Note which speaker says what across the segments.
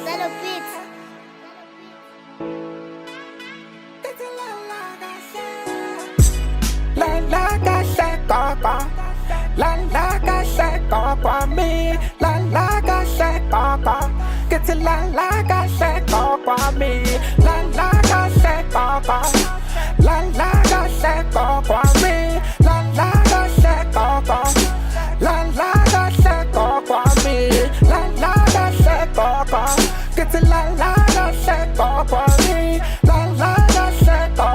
Speaker 1: Solo beats.
Speaker 2: La la ga se go. La la ga se go me. La la ga se go. Get to la la ga se go me. La la ga se go. La la ga se go me. La la ga se go. La la ga se go me. La la ga se go. Get to la la ga se go me. La la ga se go.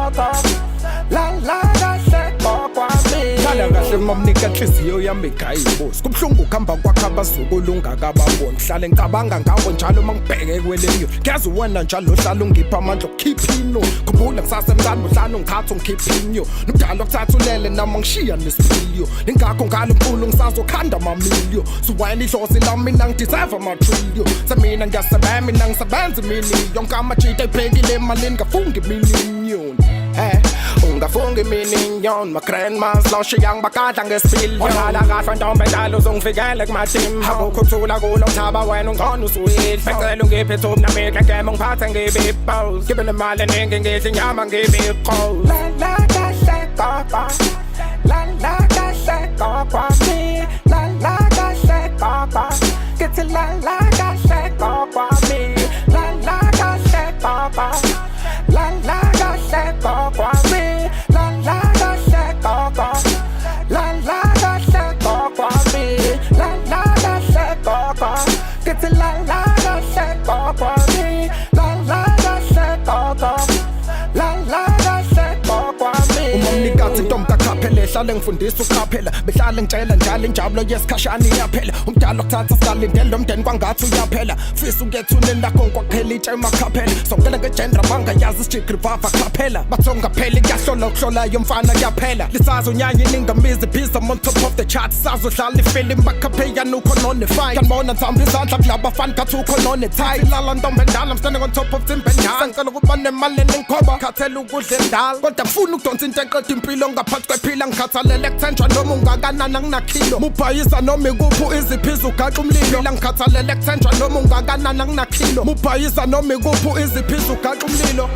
Speaker 2: La la ga se go me.
Speaker 3: Hlala kahle mamnika inhliziyo yami igayibosi kubuhlungu kuhamba kwakho abazukulu ungakababoni hlale ngicabanga ngawo njalo mangibheke kweleyo ngiyazi wena njalo hlala ungipha amandla okukhipha ino khumbula ngisasemncane buhlanu ngikhathi ungikhipha inyo nomdala okuthatha ulele noma ngishiya nesipiliyo ingakho ngalo mkhulu ngisazokhanda amamilyo suwayela ihlozi lami mina ngideserve amatrillion semina ngiyasebenza mina ngisebenza imini yonke amajita ayibhekile emalini ngafunga imininyoni ungafunga imininyoni my grandma's lost young bakadla ngesipilyo wala kahle ntombi njalo uzongifikele kumathim akukho ukuthula kulo mthaba wena ungcono usuyidla becela ungiphe ithuba namihla ngema ngiphathe ngibipose ngibe nemali eningi ngidla inyama ngibiqose
Speaker 2: La la ga se go. La la ga se go me. La la ga se go. Get to la la ga se go me. La la ga se go. La la ga se go me. La la ga se go. La la ga se go me. La la ga se go. Get to la la ga se go me. La la ga se go. La la ga se go me.
Speaker 3: umamnikazi ntombi kakhaphela ehlale ngifundisa ukuqaphela behlale ngitshela njalo injabulo yesikhashana iyaphela umdala okuthatha sikalindele lo mndeni kwangathi uyaphela fisa ukuyethuneni lakho ngikwakuphela itshe emakhaphela songela ngegender bangayazi isijigri vava kaphela bathonga phela kuyahlola ukuhlolayo mfana kuyaphela lisazonyanya iningamizi pizza on top of the chart sazohlala ifilimu bakhaphela nukho nonefine kanibona nthamba izandla kulabafana kathi ukho nonethayi lala ntombi endala I'm standing on top of zimbendala sengicela ukuba nemali eningikhomba khathela ukudla endala kodwa ngifuna ukudonsa into eqeda impilo ngaphansi kwephila ngikhathalele kuthenjwa noma ungakanani anginakhilo mubhayisa noma ikuphi EazyPeazy ugaxa umlilo ngikhathalele kuthenjwa noma ungakanani anginakhilo mubhayisa noma ikuphi EazyPeazy ugaxa umlilo